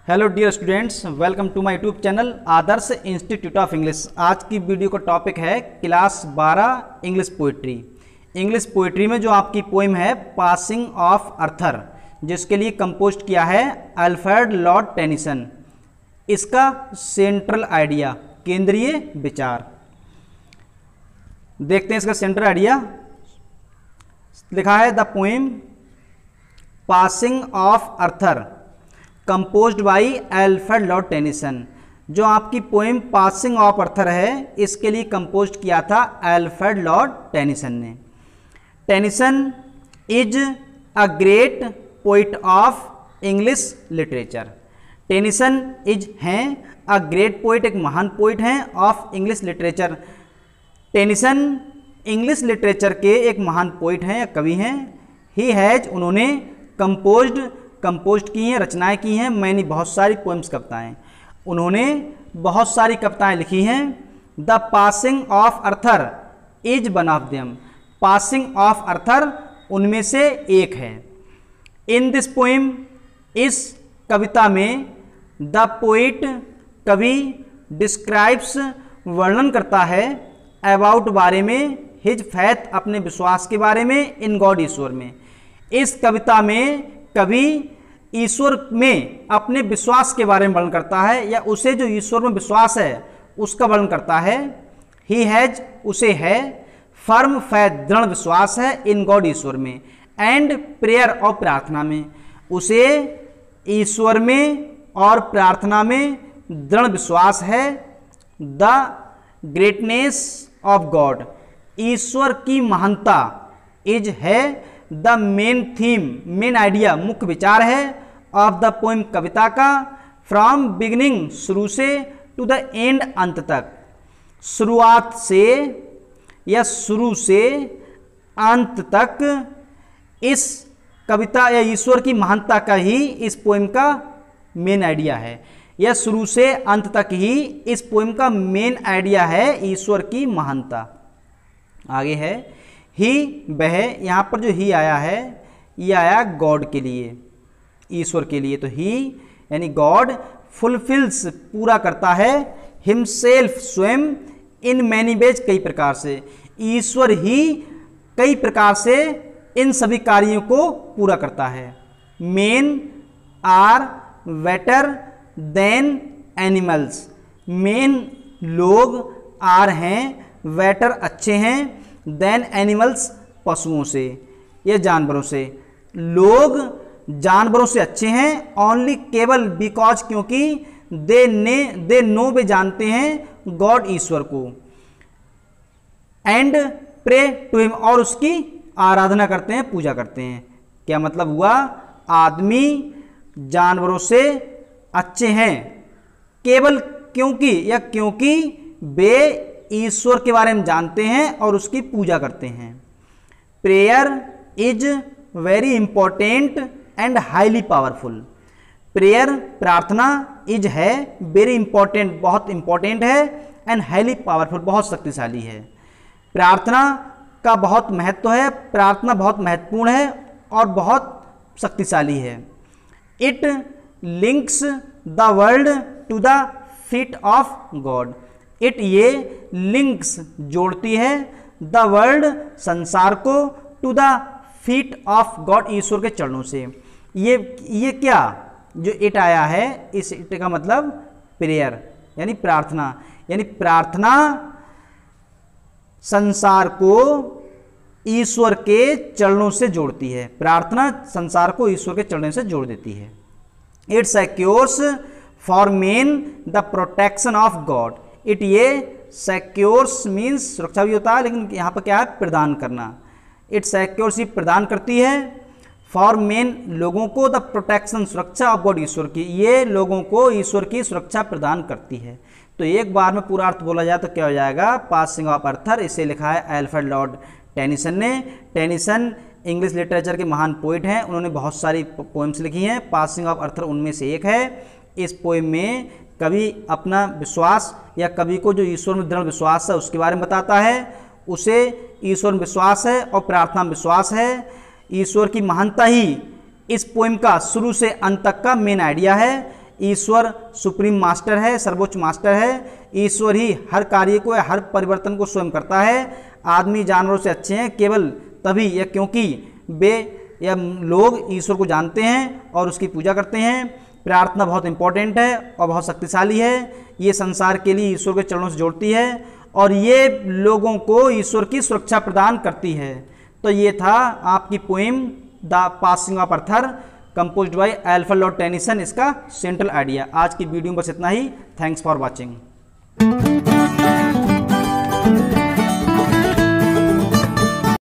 Hello dear students, welcome to my YouTube channel Adarsh institute of English. आज की video का topic है class 12 English poetry. English poetry में जो आपकी पोइम है पासिंग ऑफ अर्थर, जिसके लिए कंपोज किया है अल्फ्रेड लॉर्ड टेनिसन। इसका सेंट्रल आइडिया, केंद्रीय विचार, देखते हैं इसका सेंट्रल आइडिया। लिखा है the poem passing of Arthur composed by Alfred Lord Tennyson. जो आपकी पोइम पासिंग ऑफ अर्थर है, इसके लिए कंपोज किया था अल्फ्रेड लॉर्ड टेनिसन ने। Tennyson is a great poet of English literature. Tennyson is हैं अ ग्रेट पोइट, एक महान पोइट हैं of English literature. Tennyson English literature के एक महान पोइट हैं या कवि हैं। ही हैज, उन्होंने कंपोज्ड की हैं, रचनाएं की हैं, मैंने बहुत सारी पोएम्स, कविताएं, उन्होंने बहुत सारी कविताएं लिखी हैं। The passing of Arthur is one of them. Passing of Arthur उनमें से एक है। इन दिस पोएम, इस कविता में द पोइट, कवि, डिस्क्राइब्स, वर्णन करता है अबाउट, बारे में, हिज फैथ, अपने विश्वास के बारे में, इन गॉड, ईश्वर में। इस कविता में कवि ईश्वर में अपने विश्वास के बारे में वर्णन करता है, या उसे जो ईश्वर में विश्वास है उसका वर्णन करता है। ही हैज, उसे है, फर्म फैथ, दृढ़ विश्वास है, इन गॉड, ईश्वर में, एंड प्रेयर, और प्रार्थना में। उसे ईश्वर में और प्रार्थना में दृढ़ विश्वास है। द ग्रेटनेस ऑफ गॉड, ईश्वर की महानता, इज है the main theme, main idea, मुख्य विचार है ऑफ द पोइम, कविता का, फ्रॉम बिगिनिंग, शुरू से, टू द एंड, अंत तक। शुरुआत से या शुरू से अंत तक इस कविता या ईश्वर की महानता का ही इस पोइम का मेन आइडिया है, या शुरू से अंत तक ही इस पोइम का मेन आइडिया है ईश्वर की महानता। आगे है ही, वह, यहाँ पर जो ही आया है ये आया गॉड के लिए, ईश्वर के लिए। तो ही यानी गॉड फुलफिल्स, पूरा करता है, हिमसेल्फ, स्वयं, इन मैनी वेज, कई प्रकार से। ईश्वर ही कई प्रकार से इन सभी कार्यों को पूरा करता है। Men are better than animals, men लोग, आर हैं, बेटर अच्छे हैं, देन एनिमल्स, पशुओं से या जानवरों से। लोग जानवरों से अच्छे हैं, ओनली, केवल, बिकॉज, क्योंकि, दे नो, वे जानते हैं, गॉड, ईश्वर को, एंड प्रे टू हिम, और उसकी आराधना करते हैं, पूजा करते हैं। क्या मतलब हुआ? आदमी जानवरों से अच्छे हैं केवल क्योंकि, या क्योंकि वे ईश्वर के बारे में जानते हैं और उसकी पूजा करते हैं। Prayer is very important and highly powerful. Prayer, प्रार्थना, इज है, वेरी इंपॉर्टेंट, बहुत इंपॉर्टेंट है, एंड हाईली पावरफुल, बहुत शक्तिशाली है। प्रार्थना का बहुत महत्व है, प्रार्थना बहुत महत्वपूर्ण है और बहुत शक्तिशाली है। It links the world to the feet of God. It, ये, लिंक्स, जोड़ती है, द वर्ल्ड, संसार को, to the feet of God, ईश्वर के चरणों से। ये क्या जो इट आया है, इस इट का मतलब प्रेयर यानी प्रार्थना, यानी प्रार्थना संसार को ईश्वर के चरणों से जोड़ती है। प्रार्थना संसार को ईश्वर के चरणों से जोड़ देती है। It secures for main the protection of God. It, ये, सिक्योर्स मीन्स सुरक्षा भी होता है, लेकिन यहाँ पर क्या है? प्रदान करना। इट सिक्योर्स, ये प्रदान करती है, फॉर मेन, लोगों को, द प्रोटेक्शन, सुरक्षा, ऑफ गॉड, ईश्वर की, ये लोगों को ईश्वर की सुरक्षा प्रदान करती है। तो एक बार में पूरा अर्थ बोला जाए तो क्या हो जाएगा? पासिंग ऑफ अर्थर, इसे लिखा है अल्फ्रेड लॉर्ड टेनिसन ने। टेनिसन इंग्लिश लिटरेचर के महान पोइट हैं, उन्होंने बहुत सारी पोएम्स लिखी हैं, पासिंग ऑफ अर्थर उनमें से एक है। इस पोएम में कवि अपना विश्वास या कवि को जो ईश्वर में दृढ़ विश्वास है उसके बारे में बताता है। उसे ईश्वर में विश्वास है और प्रार्थना में विश्वास है। ईश्वर की महानता ही इस पोएम का शुरू से अंत तक का मेन आइडिया है। ईश्वर सुप्रीम मास्टर है, सर्वोच्च मास्टर है। ईश्वर ही हर कार्य को, हर परिवर्तन को स्वयं करता है। आदमी जानवरों से अच्छे हैं केवल तभी या क्योंकि वे या लोग ईश्वर को जानते हैं और उसकी पूजा करते हैं। प्रार्थना बहुत इंपॉर्टेंट है और बहुत शक्तिशाली है। ये संसार के लिए ईश्वर के चरणों से जोड़ती है और ये लोगों को ईश्वर की सुरक्षा प्रदान करती है। तो ये था आपकी poem the passing of Arthur composed by Alfred Lord Tennyson, इसका सेंट्रल आइडिया। आज की वीडियो में बस इतना ही। Thanks for watching.